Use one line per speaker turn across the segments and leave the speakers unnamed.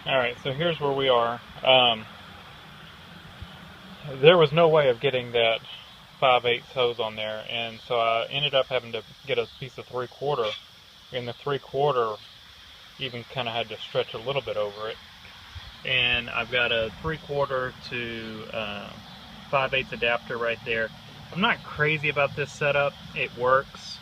Alright, so here's where we are. There was no way of getting that 5/8 hose on there, and so I ended up having to get a piece of 3/4, and the 3/4 even kind of had to stretch a little bit over it. And I've got a 3/4 to 5/8 adapter right there. I'm not crazy about this setup. It works.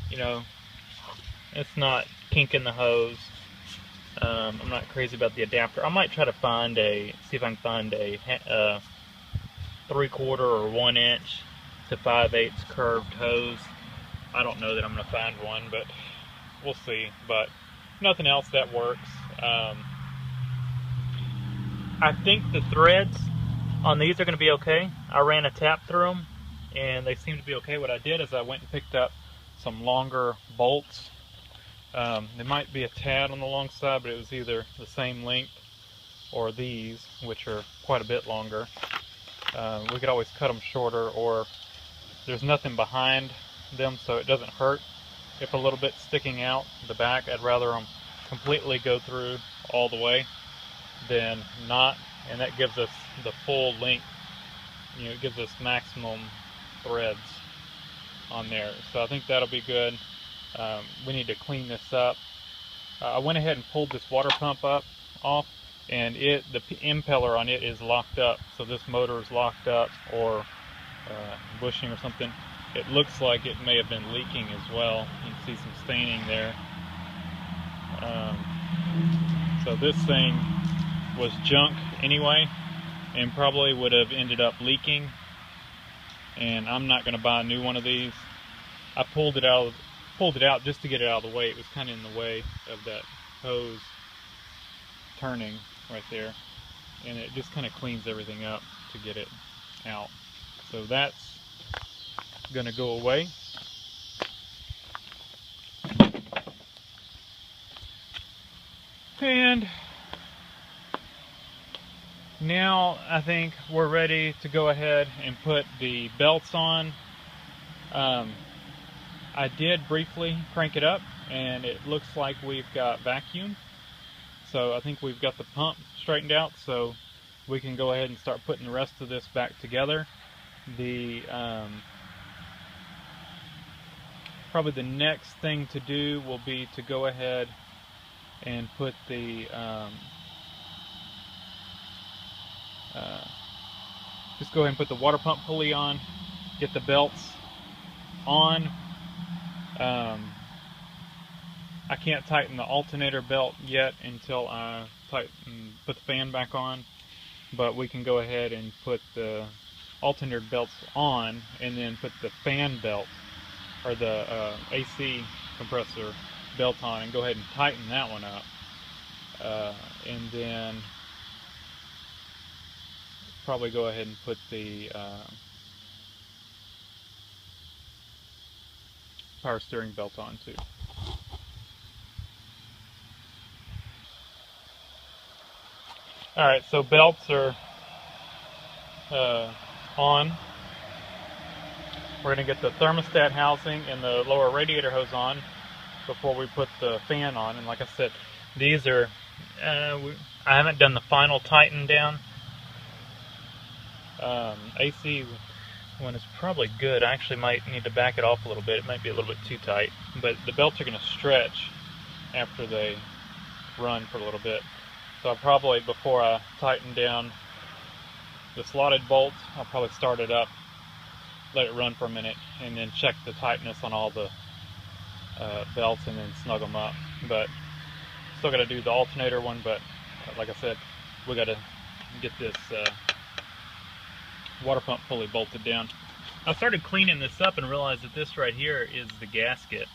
You know, it's not kinking the hose. I'm not crazy about the adapter. I might try to see if I can find a 3/4 or 1 inch to 5/8 curved hose. I don't know that I'm going to find one, but we'll see. But nothing else that works. I think the threads on these are going to be okay. I ran a tap through them and they seem to be okay. What I did is I went and picked up some longer bolts. They might be a tad on the long side, but it was either the same length or these, which are quite a bit longer. We could always cut them shorter, or there's nothing behind them, so it doesn't hurt if a little bit sticking out the back. I'd rather them completely go through all the way than not, and that gives us the full length. It gives us maximum threads on there, so I think that'll be good. We need to clean this up. I went ahead and pulled this water pump off, and the impeller on it is locked up, so this motor is locked up, or bushing or something. It looks like it may have been leaking as well. You can see some staining there. So this thing was junk anyway, and probably would have ended up leaking, and I'm not going to buy a new one of these. I pulled it out just to get it out of the way. It was kind of in the way of that hose turning right there, and it just kind of cleans everything up to get it out. So that's going to go away. And now I think we're ready to go ahead and put the belts on. I did briefly crank it up, and it looks like we've got vacuum. So I think we've got the pump straightened out, so we can go ahead and start putting the rest of this back together. Probably the next thing to do will be to go ahead and put just go ahead and put the water pump pulley on, get the belts on. I can't tighten the alternator belt yet until I put the fan back on, but we can go ahead and put the alternator belts on, and then put the fan belt, or the AC compressor belt on, and go ahead and tighten that one up. And then probably go ahead and put the power steering belt on too. Alright, so belts are on. We're going to get the thermostat housing and the lower radiator hose on before we put the fan on. And like I said, these are, I haven't done the final tighten down. AC one is probably good. I actually might need to back it off a little bit. It might be a little bit too tight. But the belts are going to stretch after they run for a little bit. So I'll probably, before I tighten down the slotted bolts, I'll probably start it up, let it run for a minute, and then check the tightness on all the belts, and then snug them up. But still got to do the alternator one, but like I said, we got to get this water pump fully bolted down. I started cleaning this up and realized that this right here is the gasket,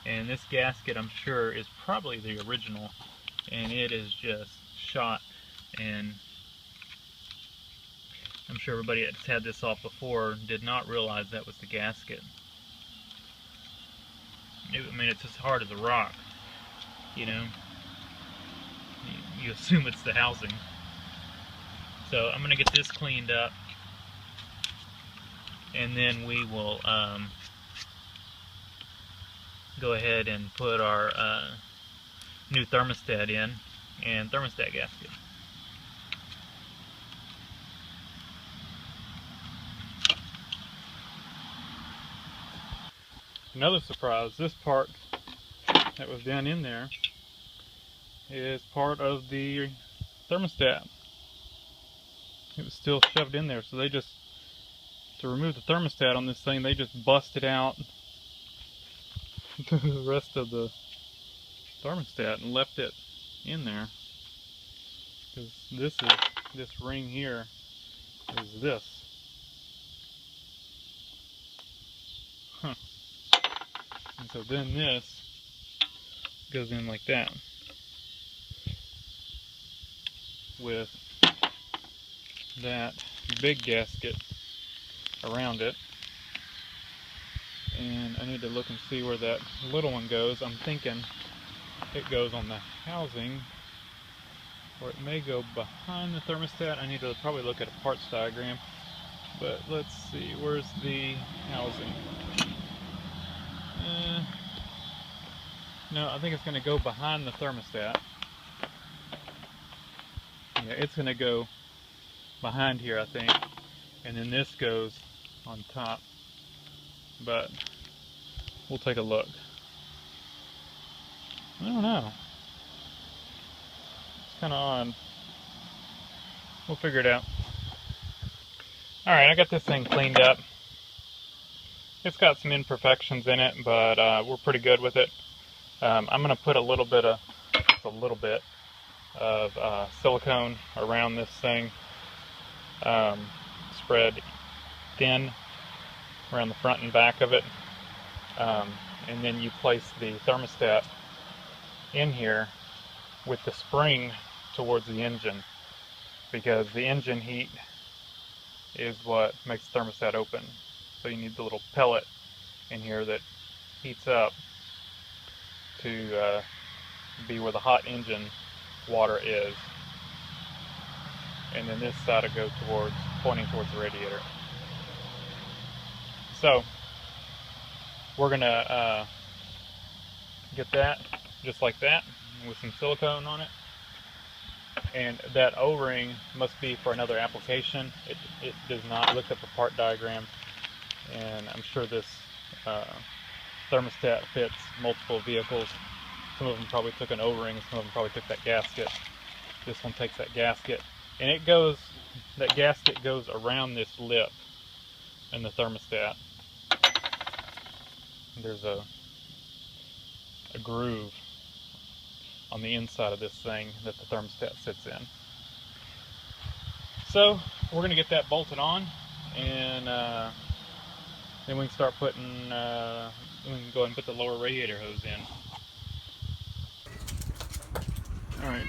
and this gasket, I'm sure, is probably the original, and it is just shot, and I'm sure everybody that's had this off before did not realize that was the gasket. I mean, it's as hard as a rock, you know. You assume it's the housing. So I'm going to get this cleaned up, and then we will go ahead and put our new thermostat in. and thermostat gasket. Another surprise, this part that was down in there is part of the thermostat. It was still shoved in there, so they just, to remove the thermostat on this thing, they just busted out the rest of the thermostat and left it in there. Because this ring here is this. Huh. And so then this goes in like that, with that big gasket around it. And I need to look and see where that little one goes. I'm thinking it goes on the housing, or it may go behind the thermostat. I need to probably look at a parts diagram, but let's see, where's the housing? No, I think it's going to go behind the thermostat. Yeah, it's going to go behind here, I think, and then this goes on top, but we'll take a look. I don't know. It's kind of odd. We'll figure it out. Alright, I got this thing cleaned up. It's got some imperfections in it, but we're pretty good with it. I'm going to put a little bit of silicone around this thing, spread thin around the front and back of it, and then you place the thermostat in here with the spring towards the engine, because the engine heat is what makes the thermostat open. So you need the little pellet in here that heats up to be where the hot engine water is, and then this side will go pointing towards the radiator. So we're gonna get that just like that with some silicone on it, and that O-ring must be for another application. It does not. I looked up a part diagram, and I'm sure this thermostat fits multiple vehicles. Some of them probably took an O-ring, some of them probably took that gasket. This one takes that gasket, and that gasket goes around this lip in the thermostat. There's a groove on the inside of this thing that the thermostat sits in. So we're going to get that bolted on, and then we can start putting, we can go ahead and put the lower radiator hose in. Alright,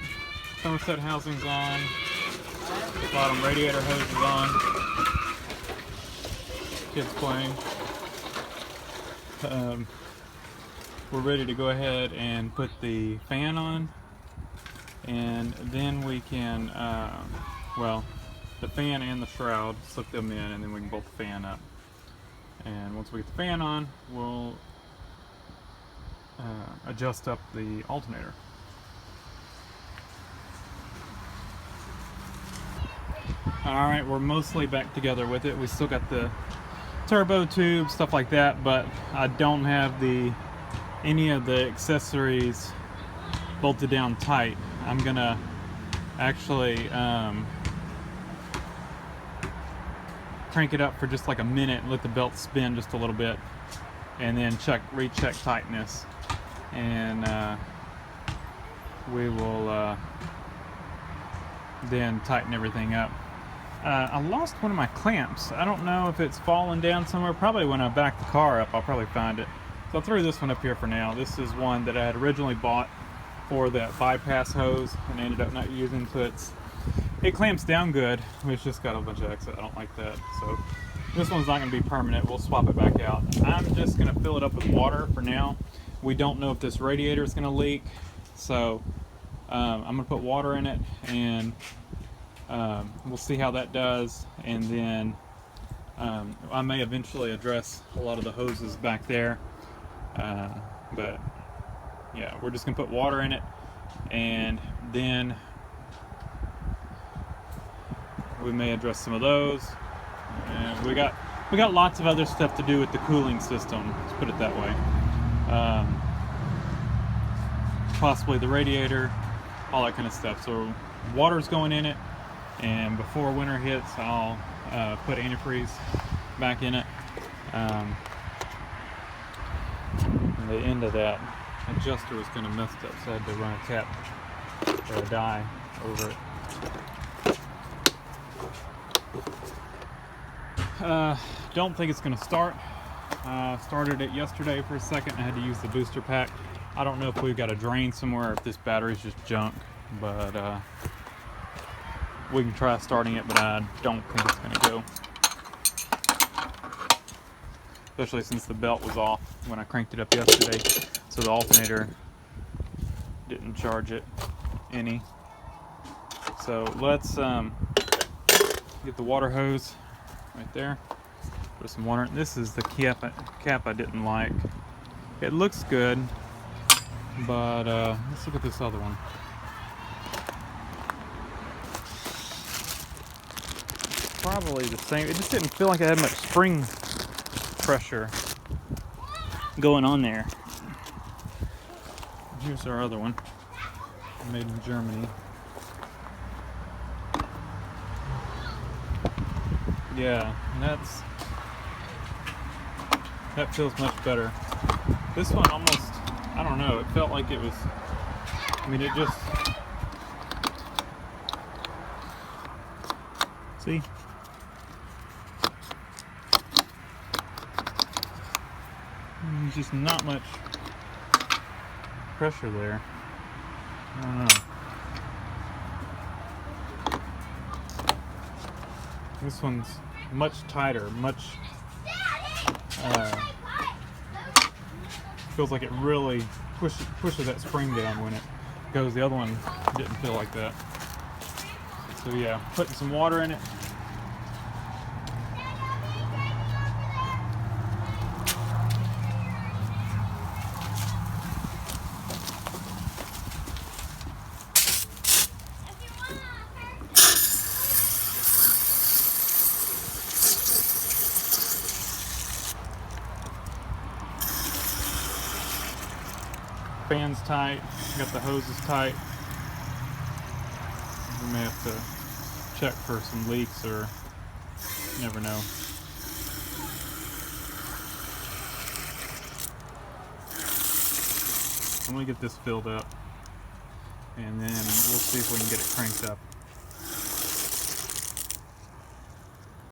thermostat housing's on, the bottom radiator hose is on, kids playing. We're ready to go ahead and put the fan on, and then we can, well, the fan and the shroud, slip them in, and then we can bolt the fan up. And once we get the fan on, we'll adjust up the alternator. Alright, we're mostly back together with it. We still got the turbo tube, stuff like that, but I don't have any of the accessories bolted down tight. I'm gonna actually crank it up for just like a minute and let the belt spin just a little bit, and then recheck tightness, and we will then tighten everything up. I lost one of my clamps. I don't know if it's fallen down somewhere. Probably when I back the car up, I'll probably find it. So I'll throw this one up here for now. This is one that I had originally bought for that bypass hose and I ended up not using, so it clamps down good. It's just got a bunch of exit. I don't like that. So this one's not going to be permanent. We'll swap it back out. I'm just going to fill it up with water for now. We don't know if this radiator is going to leak, so I'm going to put water in it, and we'll see how that does, and then I may eventually address a lot of the hoses back there, but yeah, we're just gonna put water in it and then we may address some of those. And we got lots of other stuff to do with the cooling system, let's put it that way. Possibly the radiator, all that kind of stuff. So water's going in it, and before winter hits, I'll put antifreeze back in it. And the end of that adjuster was kind of messed up, so I had to run a tap or a dye over it. Don't think it's going to start. Started it yesterday for a second. I had to use the booster pack. I don't know if we've got a drain somewhere, if this battery's just junk, but we can try starting it, but I don't think it's going to go. Especially since the belt was off when I cranked it up yesterday, so the alternator didn't charge it any. So let's get the water hose right there. Put some water. This is the cap I didn't like. It looks good, but let's look at this other one. Probably the same. It just didn't feel like it had much spring pressure going on there. Here's our other one, made in Germany. Yeah, and that feels much better. This one almost, I don't know, it felt like it was, I mean, it just, see? There's just not much pressure there. I don't know. This one's much tighter, much feels like it really pushes that spring down when it goes. The other one didn't feel like that. So yeah, putting some water in it. Fan's tight, got the hoses tight. We may have to check for some leaks, or you never know. I'm gonna get this filled up, and then we'll see if we can get it cranked up.